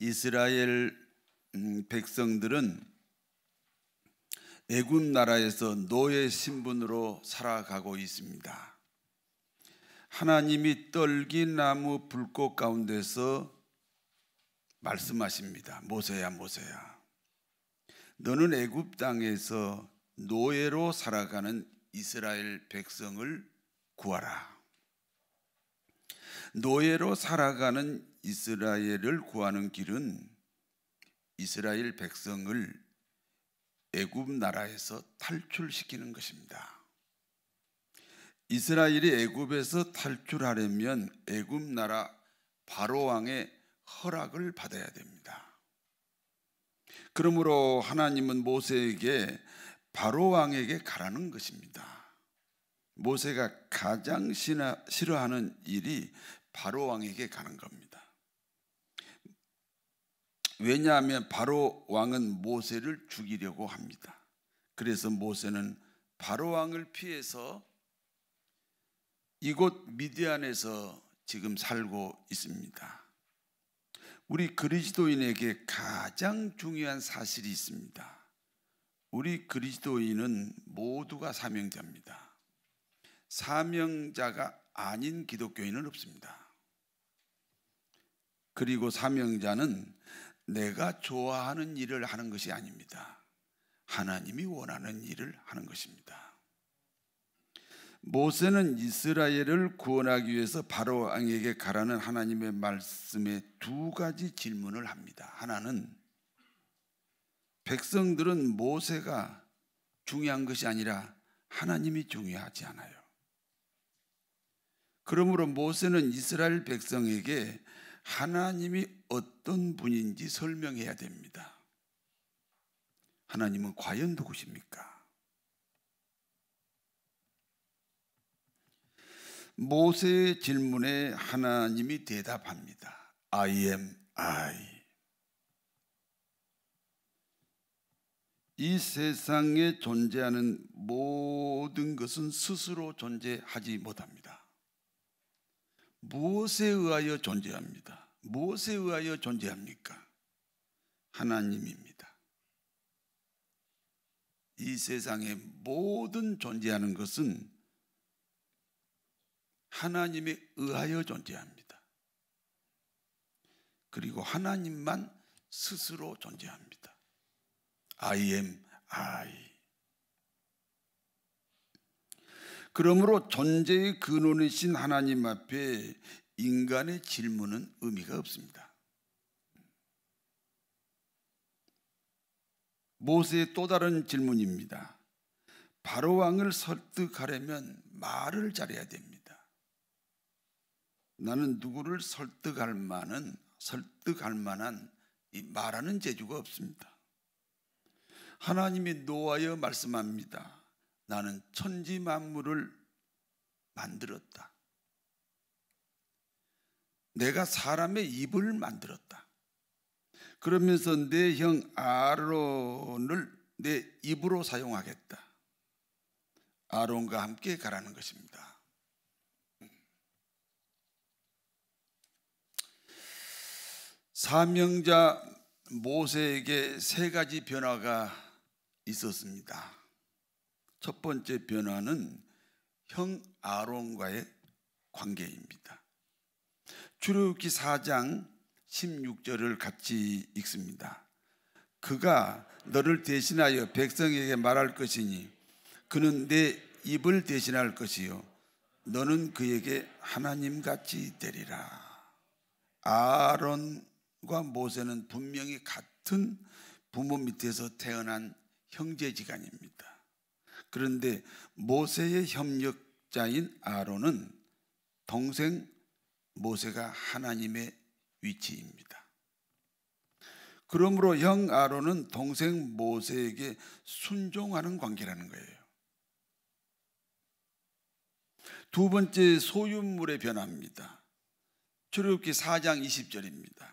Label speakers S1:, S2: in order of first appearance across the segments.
S1: 이스라엘 백성들은 애굽 나라에서 노예 신분으로 살아가고 있습니다. 하나님이 떨기나무 불꽃 가운데서 말씀하십니다. 모세야, 모세야, 너는 애굽 땅에서 노예로 살아가는 이스라엘 백성을 구하라. 노예로 살아가는 이스라엘을 구하는 길은 이스라엘 백성을 애굽 나라에서 탈출시키는 것입니다. 이스라엘이 애굽에서 탈출하려면 애굽 나라 바로 왕의 허락을 받아야 됩니다. 그러므로 하나님은 모세에게 바로 왕에게 가라는 것입니다. 모세가 가장 싫어하는 일이 바로 왕에게 가는 겁니다. 왜냐하면 바로 왕은 모세를 죽이려고 합니다. 그래서 모세는 바로 왕을 피해서 이곳 미디안에서 지금 살고 있습니다. 우리 그리스도인에게 가장 중요한 사실이 있습니다. 우리 그리스도인은 모두가 사명자입니다. 사명자가 아닌 기독교인은 없습니다. 그리고 사명자는 내가 좋아하는 일을 하는 것이 아닙니다. 하나님이 원하는 일을 하는 것입니다. 모세는 이스라엘을 구원하기 위해서 바로 왕에게 가라는 하나님의 말씀에 두 가지 질문을 합니다. 하나는 백성들은 모세가 중요한 것이 아니라 하나님이 중요하지 않아요. 그러므로 모세는 이스라엘 백성에게 하나님이 어떤 분인지 설명해야 됩니다. 하나님은 과연 누구십니까? 모세의 질문에 하나님이 대답합니다. I am I. 이 세상에 존재하는 모든 것은 스스로 존재하지 못합니다. 무엇에 의하여 존재합니다? 무엇에 의하여 존재합니까? 하나님입니다. 이 세상에 모든 존재하는 것은 하나님에 의하여 존재합니다. 그리고 하나님만 스스로 존재합니다. I am I. 그러므로 존재의 근원이신 하나님 앞에 인간의 질문은 의미가 없습니다. 모세의 또 다른 질문입니다. 바로 왕을 설득하려면 말을 잘해야 됩니다. 나는 누구를 설득할 만한 이 말하는 재주가 없습니다. 하나님이 노하여 말씀합니다. 나는 천지 만물을 만들었다. 내가 사람의 입을 만들었다. 그러면서 내 형 아론을 내 입으로 사용하겠다. 아론과 함께 가라는 것입니다. 사명자 모세에게 세 가지 변화가 있었습니다. 첫 번째 변화는 형 아론과의 관계입니다. 출애굽기 4장 16절을 같이 읽습니다. 그가 너를 대신하여 백성에게 말할 것이니 그는 내 입을 대신할 것이요 너는 그에게 하나님같이 되리라. 아론과 모세는 분명히 같은 부모 밑에서 태어난 형제지간입니다. 그런데 모세의 협력자인 아론은 동생 모세가 하나님의 위치입니다. 그러므로 형 아론은 동생 모세에게 순종하는 관계라는 거예요. 두 번째 소유물의 변화입니다. 출애굽기 4장 20절입니다.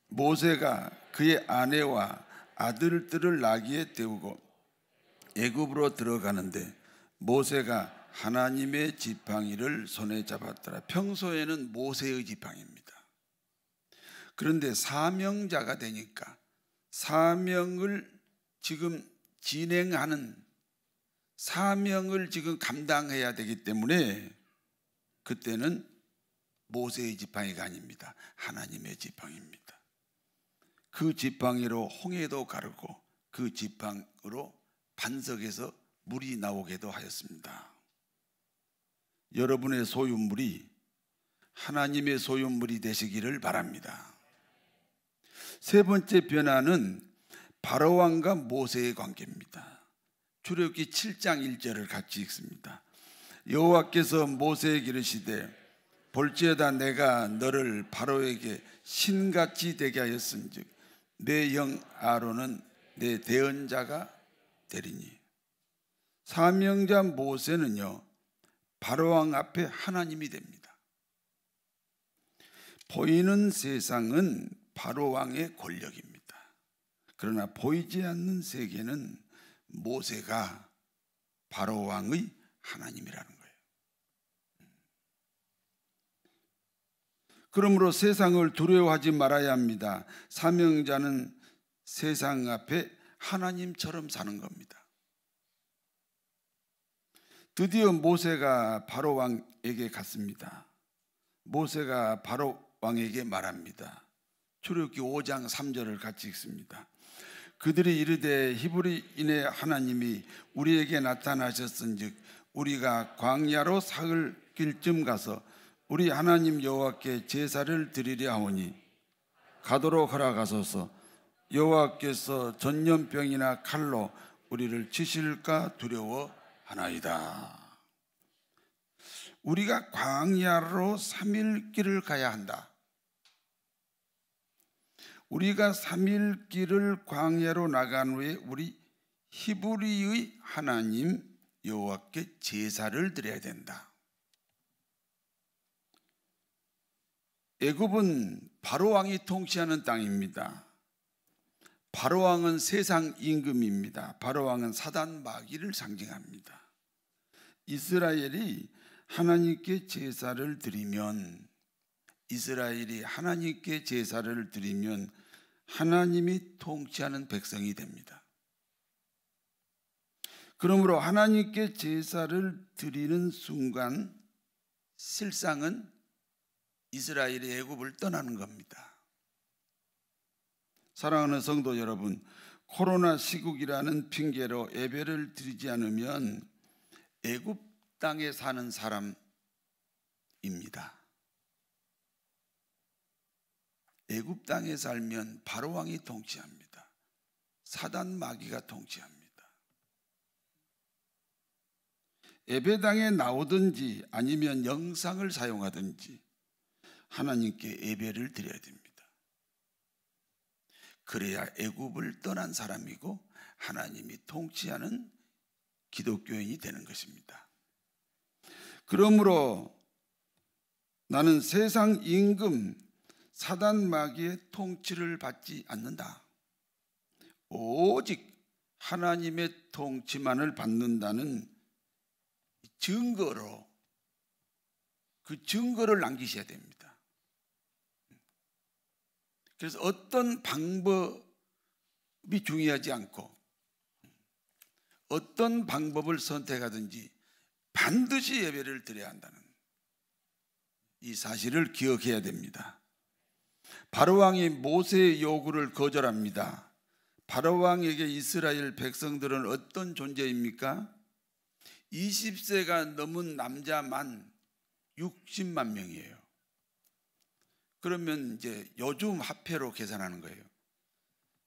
S1: 모세가 그의 아내와 아들들을 나귀에 태우고 애굽으로 들어가는데 모세가 하나님의 지팡이를 손에 잡았더라. 평소에는 모세의 지팡이입니다. 그런데 사명자가 되니까 사명을 지금 진행하는, 사명을 지금 감당해야 되기 때문에 그때는 모세의 지팡이가 아닙니다. 하나님의 지팡이입니다. 그 지팡이로 홍해도 가르고 그 지팡이로 반석에서 물이 나오게도 하였습니다. 여러분의 소유물이 하나님의 소유물이 되시기를 바랍니다. 세 번째 변화는 바로왕과 모세의 관계입니다. 출애굽기 7장 1절을 같이 읽습니다. 여호와께서 모세에게 이르시되 볼지어다 내가 너를 바로에게 신같이 되게 하였은즉 내 형 아론은 내 대언자가 되리니. 사명자 모세는요 바로왕 앞에 하나님이 됩니다. 보이는 세상은 바로왕의 권력입니다. 그러나 보이지 않는 세계는 모세가 바로왕의 하나님이라는 거예요. 그러므로 세상을 두려워하지 말아야 합니다. 사명자는 세상 앞에 하나님처럼 사는 겁니다. 드디어 모세가 바로왕에게 갔습니다. 모세가 바로왕에게 말합니다. 출애굽기 5장 3절을 같이 읽습니다. 그들이 이르되 히브리인의 하나님이 우리에게 나타나셨은즉 우리가 광야로 사흘 길쯤 가서 우리 하나님 여호와께 제사를 드리려 하오니 가도록 허락하소서. 여호와께서 전염병이나 칼로 우리를 치실까 두려워하나이다. 우리가 광야로 3일 길을 가야 한다. 우리가 3일 길을 광야로 나간 후에 우리 히브리의 하나님 여호와께 제사를 드려야 된다. 애굽은 바로왕이 통치하는 땅입니다. 바로왕은 세상 임금입니다. 바로왕은 사단 마귀를 상징합니다. 이스라엘이 하나님께 제사를 드리면 하나님이 통치하는 백성이 됩니다. 그러므로 하나님께 제사를 드리는 순간 실상은 이스라엘이 애굽을 떠나는 겁니다. 사랑하는 성도 여러분, 코로나 시국이라는 핑계로 예배를 드리지 않으면 애굽 땅에 사는 사람입니다. 애굽 땅에 살면 바로왕이 통치합니다. 사단 마귀가 통치합니다. 예배당에 나오든지 아니면 영상을 사용하든지 하나님께 예배를 드려야 됩니다. 그래야 애굽을 떠난 사람이고 하나님이 통치하는 기독교인이 되는 것입니다. 그러므로 나는 세상 임금 사단 마귀의 통치를 받지 않는다. 오직 하나님의 통치만을 받는다는 증거로, 그 증거를 남기셔야 됩니다. 그래서 어떤 방법이 중요하지 않고 어떤 방법을 선택하든지 반드시 예배를 드려야 한다는 이 사실을 기억해야 됩니다. 바로왕이 모세의 요구를 거절합니다. 바로왕에게 이스라엘 백성들은 어떤 존재입니까? 20세가 넘은 남자만 60만 명이에요. 그러면 이제 요즘 화폐로 계산하는 거예요.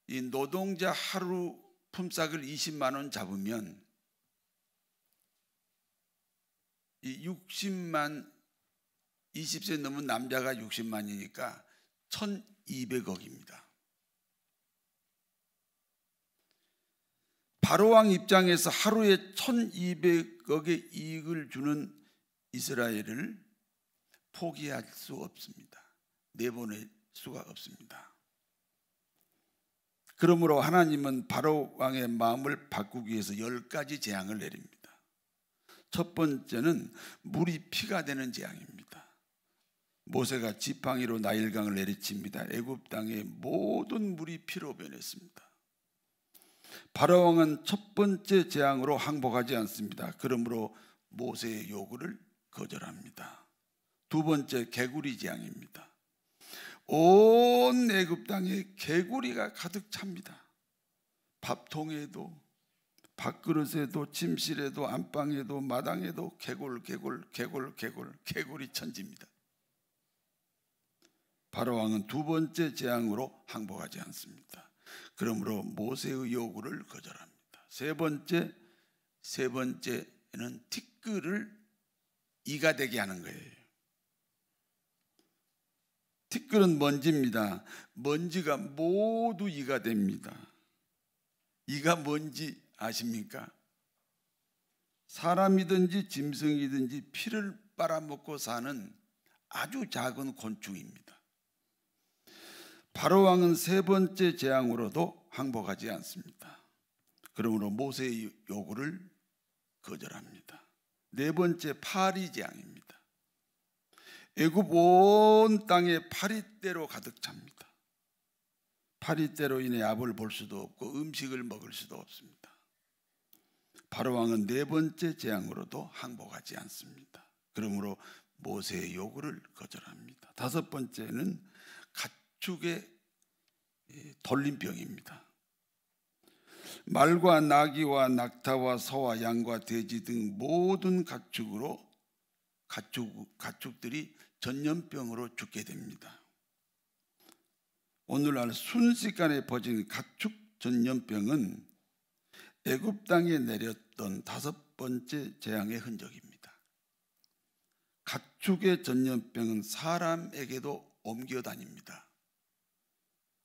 S1: 이 노동자 하루 품삯을 20만 원 잡으면 이 60만, 20세 넘은 남자가 60만이니까 1200억입니다. 바로왕 입장에서 하루에 1200억의 이익을 주는 이스라엘을 포기할 수 없습니다. 내보낼 수가 없습니다. 그러므로 하나님은 바로왕의 마음을 바꾸기 위해서 10가지 재앙을 내립니다. 첫 번째는 물이 피가 되는 재앙입니다. 모세가 지팡이로 나일강을 내리칩니다. 애굽 땅의 모든 물이 피로 변했습니다. 바로 왕은 첫 번째 재앙으로 항복하지 않습니다. 그러므로 모세의 요구를 거절합니다. 두 번째, 개구리 재앙입니다. 온 애굽 땅에 개구리가 가득 찹니다. 밥통에도, 밥그릇에도, 침실에도, 안방에도, 마당에도 개구리 천지입니다. 바로 왕은 두 번째 재앙으로 항복하지 않습니다. 그러므로 모세의 요구를 거절합니다. 세 번째는 티끌을 이가 되게 하는 거예요. 티끌은 먼지입니다. 먼지가 모두 이가 됩니다. 이가 뭔지 아십니까? 사람이든지 짐승이든지 피를 빨아먹고 사는 아주 작은 곤충입니다. 바로 왕은 세 번째 재앙으로도 항복하지 않습니다. 그러므로 모세의 요구를 거절합니다. 네 번째, 파리 재앙입니다. 애굽 온 땅에 파리떼로 가득 찹니다. 파리떼로 인해 앞을 볼 수도 없고 음식을 먹을 수도 없습니다. 바로 왕은 네 번째 재앙으로도 항복하지 않습니다. 그러므로 모세의 요구를 거절합니다. 다섯 번째는 가축의 돌림병입니다. 말과 나귀와 낙타와 소와 양과 돼지 등 모든 가축들이 전염병으로 죽게 됩니다. 오늘날 순식간에 퍼진 가축 전염병은 애굽 땅에 내렸던 다섯 번째 재앙의 흔적입니다. 가축의 전염병은 사람에게도 옮겨 다닙니다.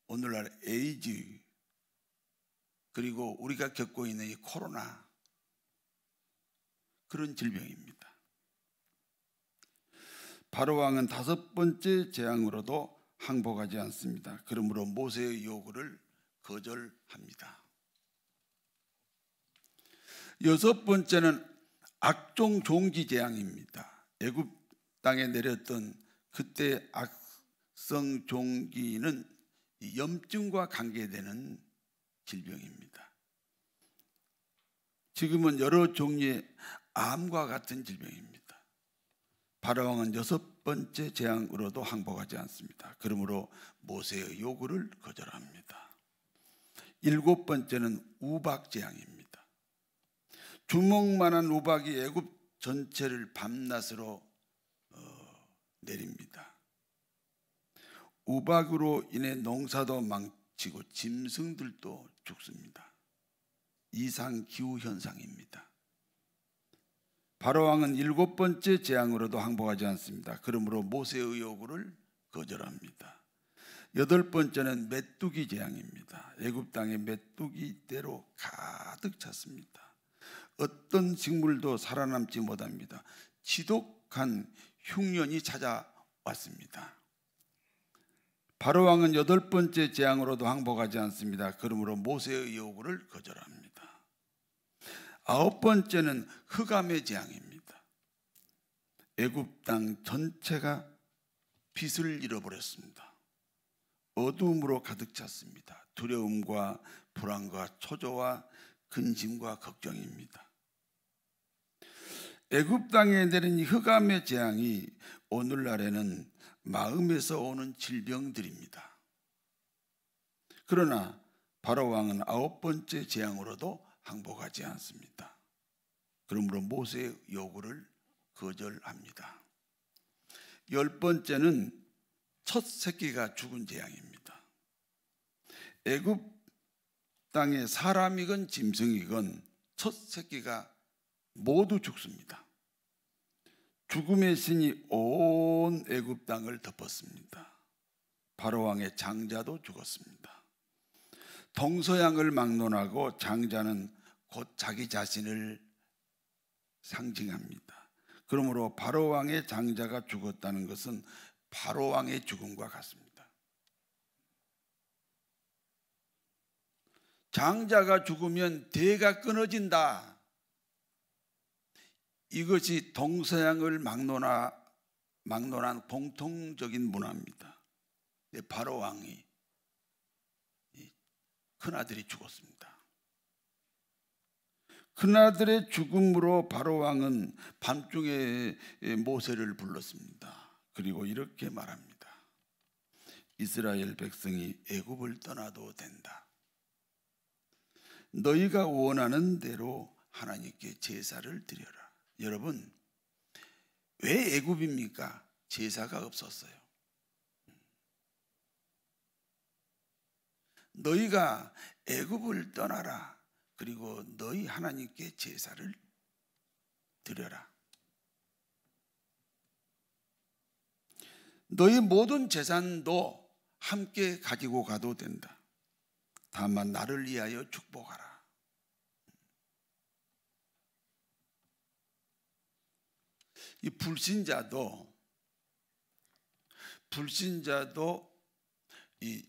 S1: 오늘날 에이즈, 그리고 우리가 겪고 있는 이 코로나, 그런 질병입니다. 바로 왕은 다섯 번째 재앙으로도 항복하지 않습니다. 그러므로 모세의 요구를 거절합니다. 여섯 번째는 악종 종기 재앙입니다. 애굽 땅에 내렸던 그때 악성 종기는 염증과 관계되는 질병입니다. 지금은 여러 종류의 암과 같은 질병입니다. 바로 왕은 여섯 번째 재앙으로도 항복하지 않습니다. 그러므로 모세의 요구를 거절합니다. 일곱 번째는 우박 재앙입니다. 주먹만한 우박이 애굽 전체를 밤낮으로 내립니다. 우박으로 인해 농사도 망치고 짐승들도 죽습니다. 이상 기후 현상입니다. 바로 왕은 일곱 번째 재앙으로도 항복하지 않습니다. 그러므로 모세의 요구를 거절합니다. 여덟 번째는 메뚜기 재앙입니다. 애굽 땅에 메뚜기 떼로 가득 찼습니다. 어떤 식물도 살아남지 못합니다. 지독한 흉년이 찾아왔습니다. 바로 왕은 여덟 번째 재앙으로도 항복하지 않습니다. 그러므로 모세의 요구를 거절합니다. 아홉 번째는 흑암의 재앙입니다. 애굽 땅 전체가 빛을 잃어버렸습니다. 어두움으로 가득 찼습니다. 두려움과 불안과 초조와 근심과 걱정입니다. 애굽 땅에 내린 이 흑암의 재앙이 오늘날에는 마음에서 오는 질병들입니다. 그러나 바로 왕은 아홉 번째 재앙으로도 항복하지 않습니다. 그러므로 모세의 요구를 거절합니다. 열 번째는 첫 새끼가 죽은 재앙입니다. 애굽 땅에 사람이건 짐승이건 첫 새끼가 모두 죽습니다. 죽음의 신이 온 애굽 땅을 덮었습니다. 바로 왕의 장자도 죽었습니다. 동서양을 막론하고 장자는 곧 자기 자신을 상징합니다. 그러므로 바로 왕의 장자가 죽었다는 것은 바로 왕의 죽음과 같습니다. 장자가 죽으면 대가 끊어진다. 이것이 동서양을 막론하고 막론한 공통적인 문화입니다. 바로 왕이 큰아들이 죽었습니다. 큰아들의 죽음으로 바로 왕은 밤중에 모세를 불렀습니다. 그리고 이렇게 말합니다. 이스라엘 백성이 애굽을 떠나도 된다. 너희가 원하는 대로 하나님께 제사를 드려라. 여러분, 왜 애굽입니까? 제사가 없었어요. 너희가 애굽을 떠나라. 그리고 너희 하나님께 제사를 드려라. 너희 모든 재산도 함께 가지고 가도 된다. 다만 나를 위하여 축복하라. 이 불신자도 이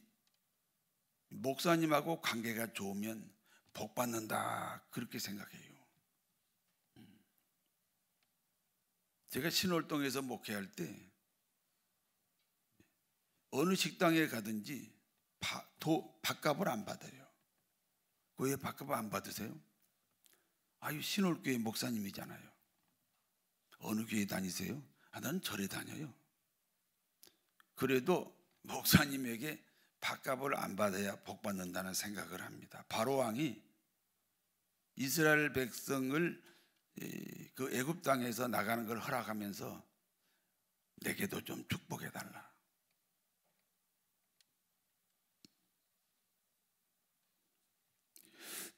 S1: 목사님하고 관계가 좋으면 복 받는다, 그렇게 생각해요. 제가 신월동에서 목회할 때 어느 식당에 가든지 밥값을 안 받아요. 왜 밥값을 안 받으세요? 아유, 신월교회 목사님이잖아요. 어느 교회 다니세요? 난 절에 다녀요. 그래도 목사님에게 밥값을 안 받아야 복 받는다는 생각을 합니다. 바로 왕이 이스라엘 백성을 그 애굽 땅에서 나가는 걸 허락하면서 내게도 좀 축복해 달라.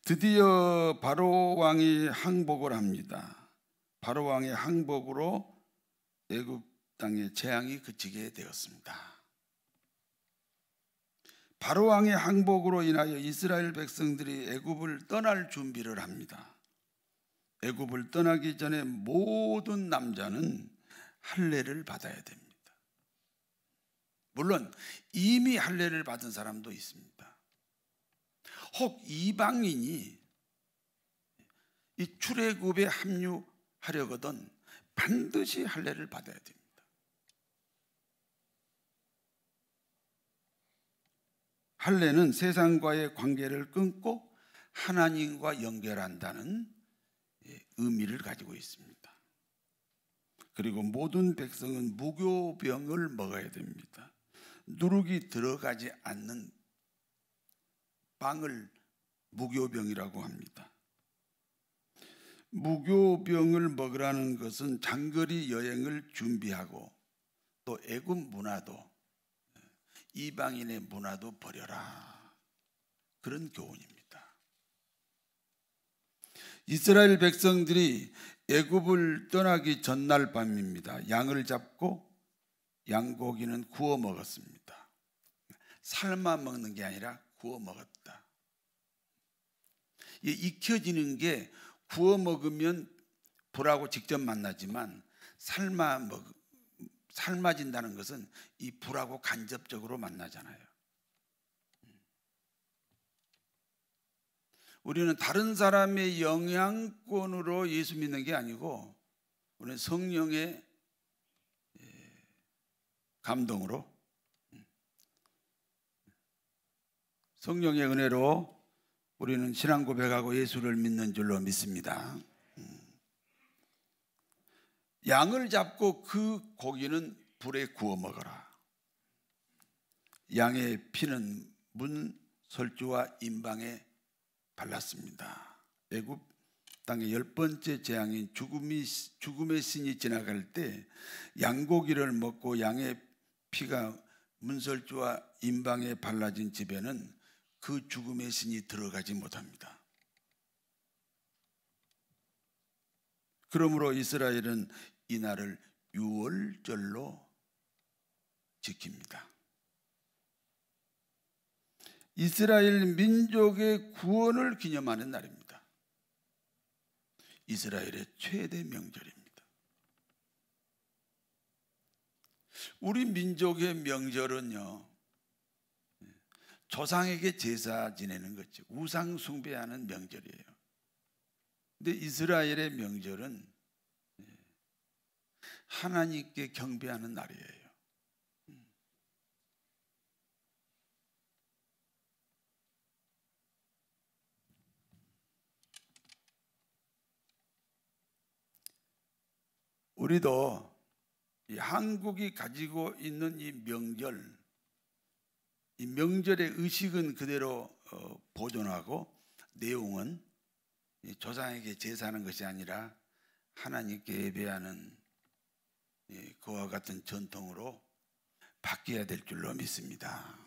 S1: 드디어 바로 왕이 항복을 합니다. 바로 왕의 항복으로 애굽 땅의 재앙이 그치게 되었습니다. 바로 왕의 항복으로 인하여 이스라엘 백성들이 애굽을 떠날 준비를 합니다. 애굽을 떠나기 전에 모든 남자는 할례를 받아야 됩니다. 물론 이미 할례를 받은 사람도 있습니다. 혹 이방인이 이 출애굽에 합류하려거든 반드시 할례를 받아야 됩니다. 할례는 세상과의 관계를 끊고 하나님과 연결한다는 의미를 가지고 있습니다. 그리고 모든 백성은 무교병을 먹어야 됩니다. 누룩이 들어가지 않는 빵을 무교병이라고 합니다. 무교병을 먹으라는 것은 장거리 여행을 준비하고 또 애굽 문화도 이방인의 문화도 버려라, 그런 교훈입니다. 이스라엘 백성들이 애굽을 떠나기 전날 밤입니다. 양을 잡고 양고기는 구워 먹었습니다. 삶아 먹는 게 아니라 구워 먹었다. 익혀지는 게 구워 먹으면 불하고 직접 만나지만 삶아진다는 것은 이 불하고 간접적으로 만나잖아요. 우리는 다른 사람의 영향권으로 예수 믿는 게 아니고 우리는 성령의 감동으로, 성령의 은혜로 우리는 신앙 고백하고 예수를 믿는 줄로 믿습니다. 양을 잡고 그 고기는 불에 구워 먹어라. 양의 피는 문설주와 임방에 발랐습니다. 애굽 땅의 10번째 재앙인 죽음의 신이 지나갈 때 양고기를 먹고 양의 피가 문설주와 임방에 발라진 집에는 그 죽음의 신이 들어가지 못합니다. 그러므로 이스라엘은 이 날을 유월절로 지킵니다. 이스라엘 민족의 구원을 기념하는 날입니다. 이스라엘의 최대 명절입니다. 우리 민족의 명절은요, 조상에게 제사 지내는 거죠. 우상 숭배하는 명절이에요. 근데 이스라엘의 명절은 하나님께 경배하는 날이에요. 우리도 이 한국이 가지고 있는 이 명절의 의식은 그대로 보존하고 내용은 조상에게 제사하는 것이 아니라 하나님께 예배하는 그와 같은 전통으로 바뀌어야 될 줄로 믿습니다.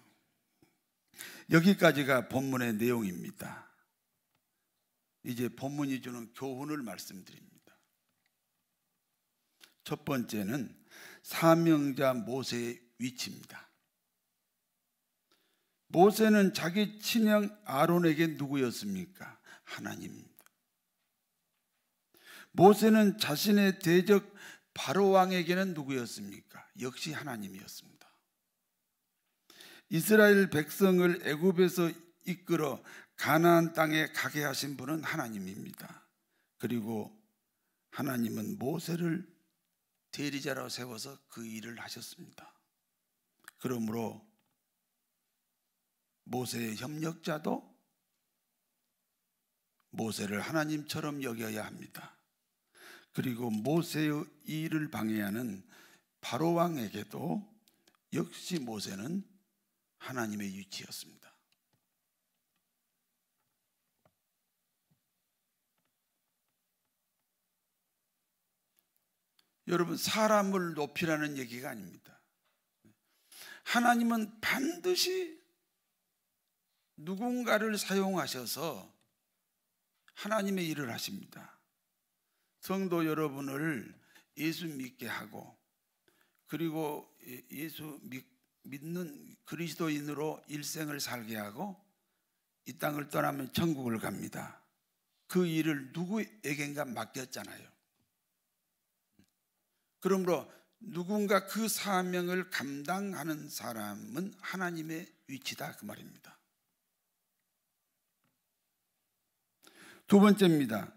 S1: 여기까지가 본문의 내용입니다. 이제 본문이 주는 교훈을 말씀드립니다. 첫 번째는 사명자 모세의 위치입니다. 모세는 자기 친형 아론에게 누구였습니까? 하나님입니다. 모세는 자신의 대적 바로 왕에게는 누구였습니까? 역시 하나님이었습니다. 이스라엘 백성을 애굽에서 이끌어 가나안 땅에 가게 하신 분은 하나님입니다. 그리고 하나님은 모세를 대리자로 세워서 그 일을 하셨습니다. 그러므로 모세의 협력자도 모세를 하나님처럼 여겨야 합니다. 그리고 모세의 일을 방해하는 바로 왕에게도 역시 모세는 하나님의 위치였습니다. 여러분, 사람을 높이라는 얘기가 아닙니다. 하나님은 반드시 누군가를 사용하셔서 하나님의 일을 하십니다. 성도 여러분을 예수 믿게 하고 그리고 예수 믿는 그리스도인으로 일생을 살게 하고 이 땅을 떠나면 천국을 갑니다. 그 일을 누구에겐가 맡겼잖아요. 그러므로 누군가 그 사명을 감당하는 사람은 하나님의 위치다, 그 말입니다. 두 번째입니다.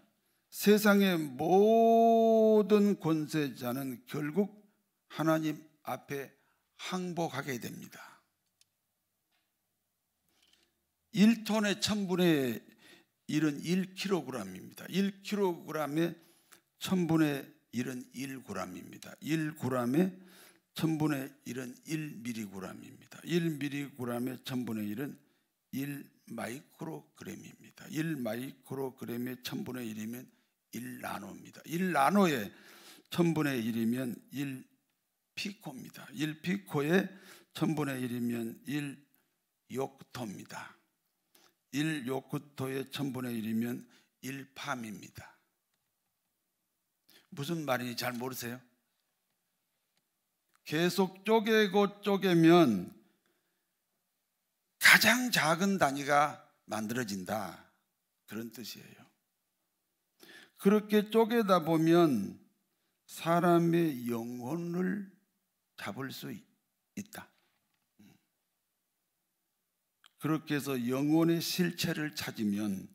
S1: 세상의 모든 권세자는 결국 하나님 앞에 항복하게 됩니다. 1톤의 1000분의 1은 1kg입니다. 1kg에 1000분의 1은 1g입니다. 1g에 1000분의 1은 1mg입니다. 1mg에 1000분의 1은 1마이크로그램입니다. 1마이크로그램에 1000분의 1이면 1나노입니다. 1나노에 1000분의 1이면 1피코입니다. 1피코에 1000분의 1이면 1욕토입니다. 1욕토에 1000분의 1이면 1팜입니다. 무슨 말인지 잘 모르세요? 계속 쪼개고 쪼개면 가장 작은 단위가 만들어진다, 그런 뜻이에요. 그렇게 쪼개다 보면 사람의 영혼을 잡을 수 있다. 그렇게 해서 영혼의 실체를 찾으면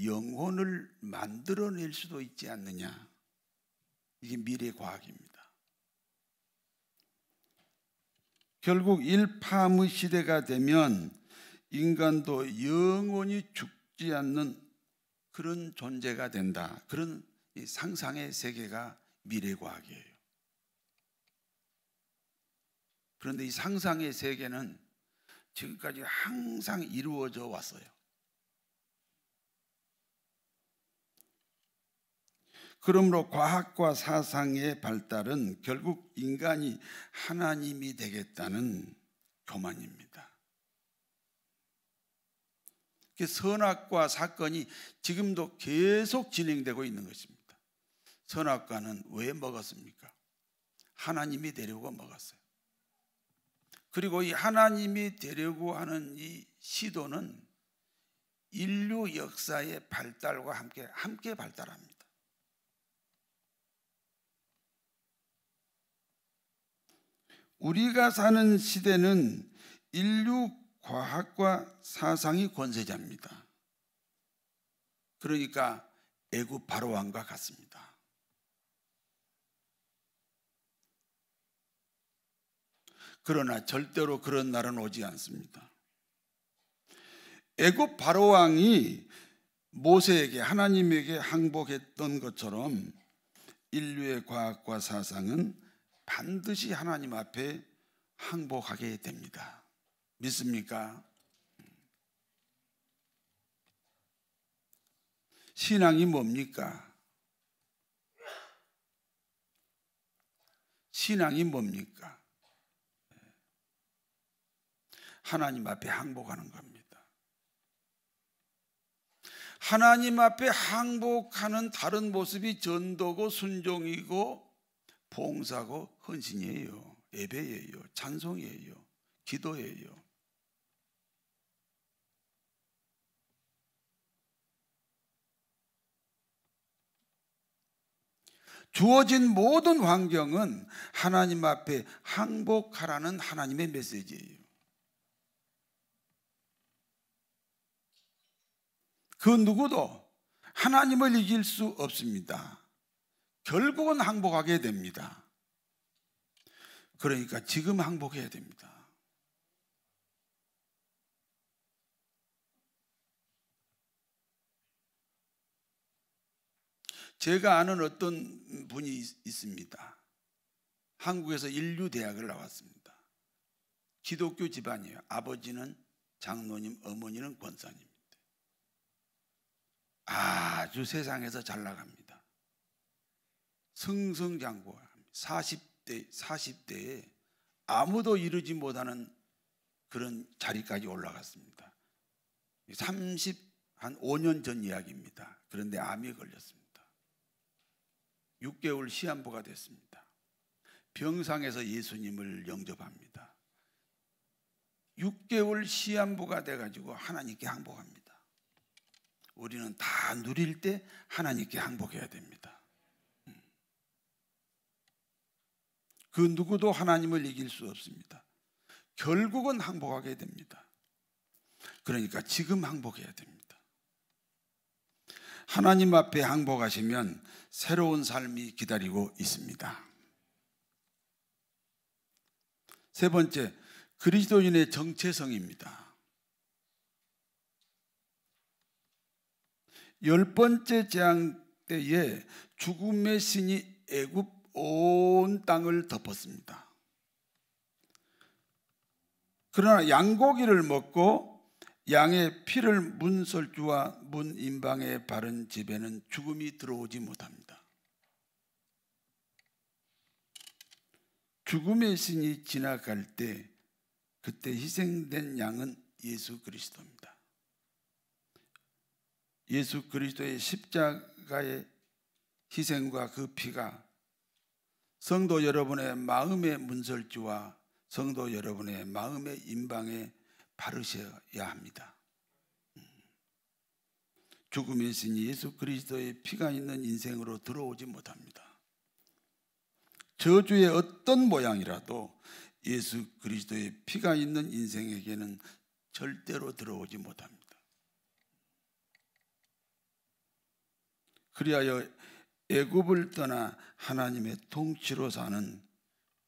S1: 영혼을 만들어낼 수도 있지 않느냐. 이게 미래과학입니다. 결국 일팜의 시대가 되면 인간도 영원히 죽지 않는 그런 존재가 된다. 그런 상상의 세계가 미래과학이에요. 그런데 이 상상의 세계는 지금까지 항상 이루어져 왔어요. 그러므로 과학과 사상의 발달은 결국 인간이 하나님이 되겠다는 교만입니다. 선악과 사건이 지금도 계속 진행되고 있는 것입니다. 선악과는 왜 먹었습니까? 하나님이 되려고 먹었어요. 그리고 이 하나님이 되려고 하는 이 시도는 인류 역사의 발달과 함께 발달합니다. 우리가 사는 시대는 인류 과학과 사상이 권세자입니다. 그러니까 애굽 바로왕과 같습니다. 그러나 절대로 그런 날은 오지 않습니다. 애굽 바로 왕이 모세에게 하나님에게 항복했던 것처럼 인류의 과학과 사상은 반드시 하나님 앞에 항복하게 됩니다. 믿습니까? 신앙이 뭡니까? 신앙이 뭡니까? 하나님 앞에 항복하는 겁니다. 하나님 앞에 항복하는 다른 모습이 전도고 순종이고 봉사고 헌신이에요. 예배예요. 찬송이에요. 기도예요. 주어진 모든 환경은 하나님 앞에 항복하라는 하나님의 메시지예요. 그 누구도 하나님을 이길 수 없습니다. 결국은 항복하게 됩니다. 그러니까 지금 항복해야 됩니다. 제가 아는 어떤 분이 있습니다. 한국에서 인류대학을 나왔습니다. 기독교 집안이에요. 아버지는 장로님, 어머니는 권사님. 아주 세상에서 잘 나갑니다. 승승장구합니다. 40대에 아무도 이루지 못하는 그런 자리까지 올라갔습니다. 한 5년 전 이야기입니다. 그런데 암이 걸렸습니다. 6개월 시한부가 됐습니다. 병상에서 예수님을 영접합니다. 6개월 시한부가 돼가지고 하나님께 항복합니다. 우리는 다 누릴 때 하나님께 항복해야 됩니다. 그 누구도 하나님을 이길 수 없습니다. 결국은 항복하게 됩니다. 그러니까 지금 항복해야 됩니다. 하나님 앞에 항복하시면 새로운 삶이 기다리고 있습니다. 세 번째, 그리스도인의 정체성입니다. 10번째 재앙 때에 죽음의 신이 애굽 온 땅을 덮었습니다. 그러나 양고기를 먹고 양의 피를 문설주와 문 임방에 바른 집에는 죽음이 들어오지 못합니다. 죽음의 신이 지나갈 때 그때 희생된 양은 예수 그리스도입니다. 예수 그리스도의 십자가의 희생과 그 피가 성도 여러분의 마음의 문설주와 성도 여러분의 마음의 임방에 바르셔야 합니다. 죽음의 신이 예수 그리스도의 피가 있는 인생으로 들어오지 못합니다. 저주의 어떤 모양이라도 예수 그리스도의 피가 있는 인생에게는 절대로 들어오지 못합니다. 그리하여 애굽을 떠나 하나님의 통치로 사는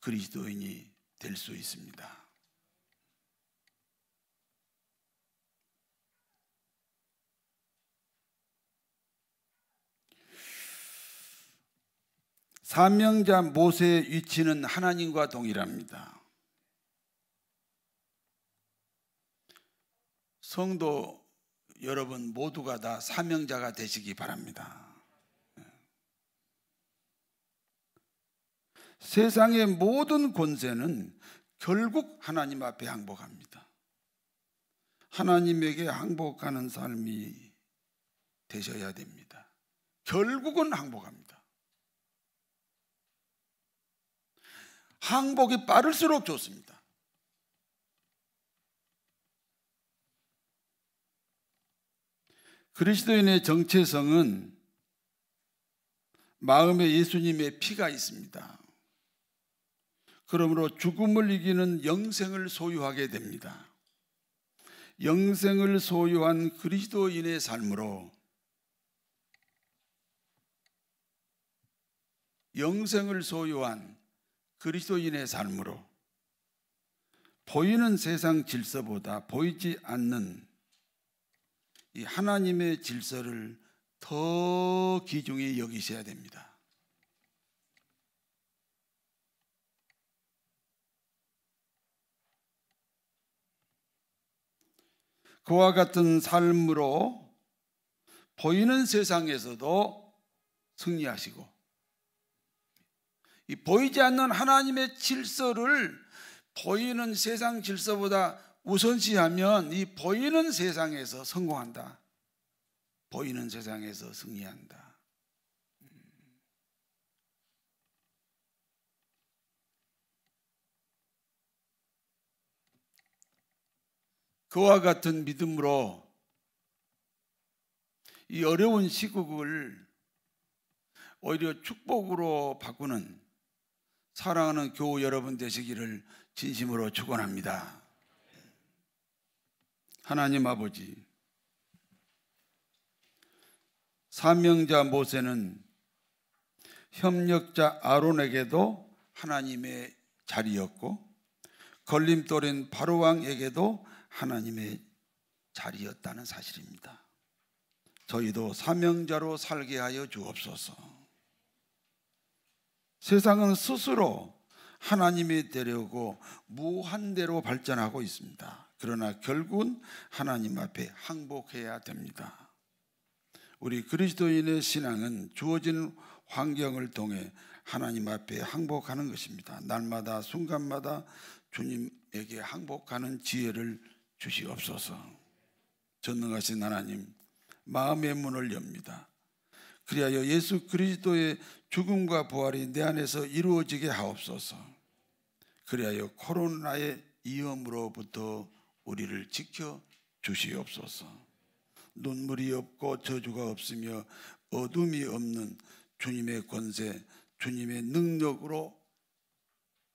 S1: 그리스도인이 될 수 있습니다. 사명자 모세의 위치는 하나님과 동일합니다. 성도 여러분 모두가 다 사명자가 되시기 바랍니다. 세상의 모든 권세는 결국 하나님 앞에 항복합니다. 하나님에게 항복하는 삶이 되셔야 됩니다. 결국은 항복합니다. 항복이 빠를수록 좋습니다. 그리스도인의 정체성은 마음에 예수님의 피가 있습니다. 그러므로 죽음을 이기는 영생을 소유하게 됩니다. 영생을 소유한 그리스도인의 삶으로 영생을 소유한 그리스도인의 삶으로 보이는 세상 질서보다 보이지 않는 이 하나님의 질서를 더 귀중히 여기셔야 됩니다. 그와 같은 삶으로 보이는 세상에서도 승리하시고, 이 보이지 않는 하나님의 질서를 보이는 세상 질서보다 우선시하면 이 보이는 세상에서 성공한다. 보이는 세상에서 승리한다. 그와 같은 믿음으로 이 어려운 시국을 오히려 축복으로 바꾸는 사랑하는 교우 여러분 되시기를 진심으로 축원합니다. 하나님 아버지, 사명자 모세는 협력자 아론에게도 하나님의 자리였고, 걸림돌인 바로왕에게도 하나님의 자리였다는 사실입니다. 저희도 사명자로 살게 하여 주옵소서. 세상은 스스로 하나님이 되려고 무한대로 발전하고 있습니다. 그러나 결국은 하나님 앞에 항복해야 됩니다. 우리 그리스도인의 신앙은 주어진 환경을 통해 하나님 앞에 항복하는 것입니다. 날마다 순간마다 주님에게 항복하는 지혜를 주시옵소서. 전능하신 하나님, 마음의 문을 엽니다. 그리하여 예수 그리스도의 죽음과 부활이 내 안에서 이루어지게 하옵소서. 그리하여 코로나의 위험으로부터 우리를 지켜 주시옵소서. 눈물이 없고 저주가 없으며 어둠이 없는 주님의 권세, 주님의 능력으로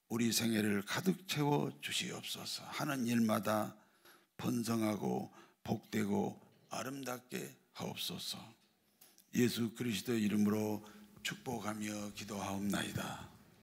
S1: 우리 생애를 가득 채워 주시옵소서. 하는 일마다 번성하고 복되고 아름답게 하옵소서. 예수 그리스도의 이름으로 축복하며 기도하옵나이다.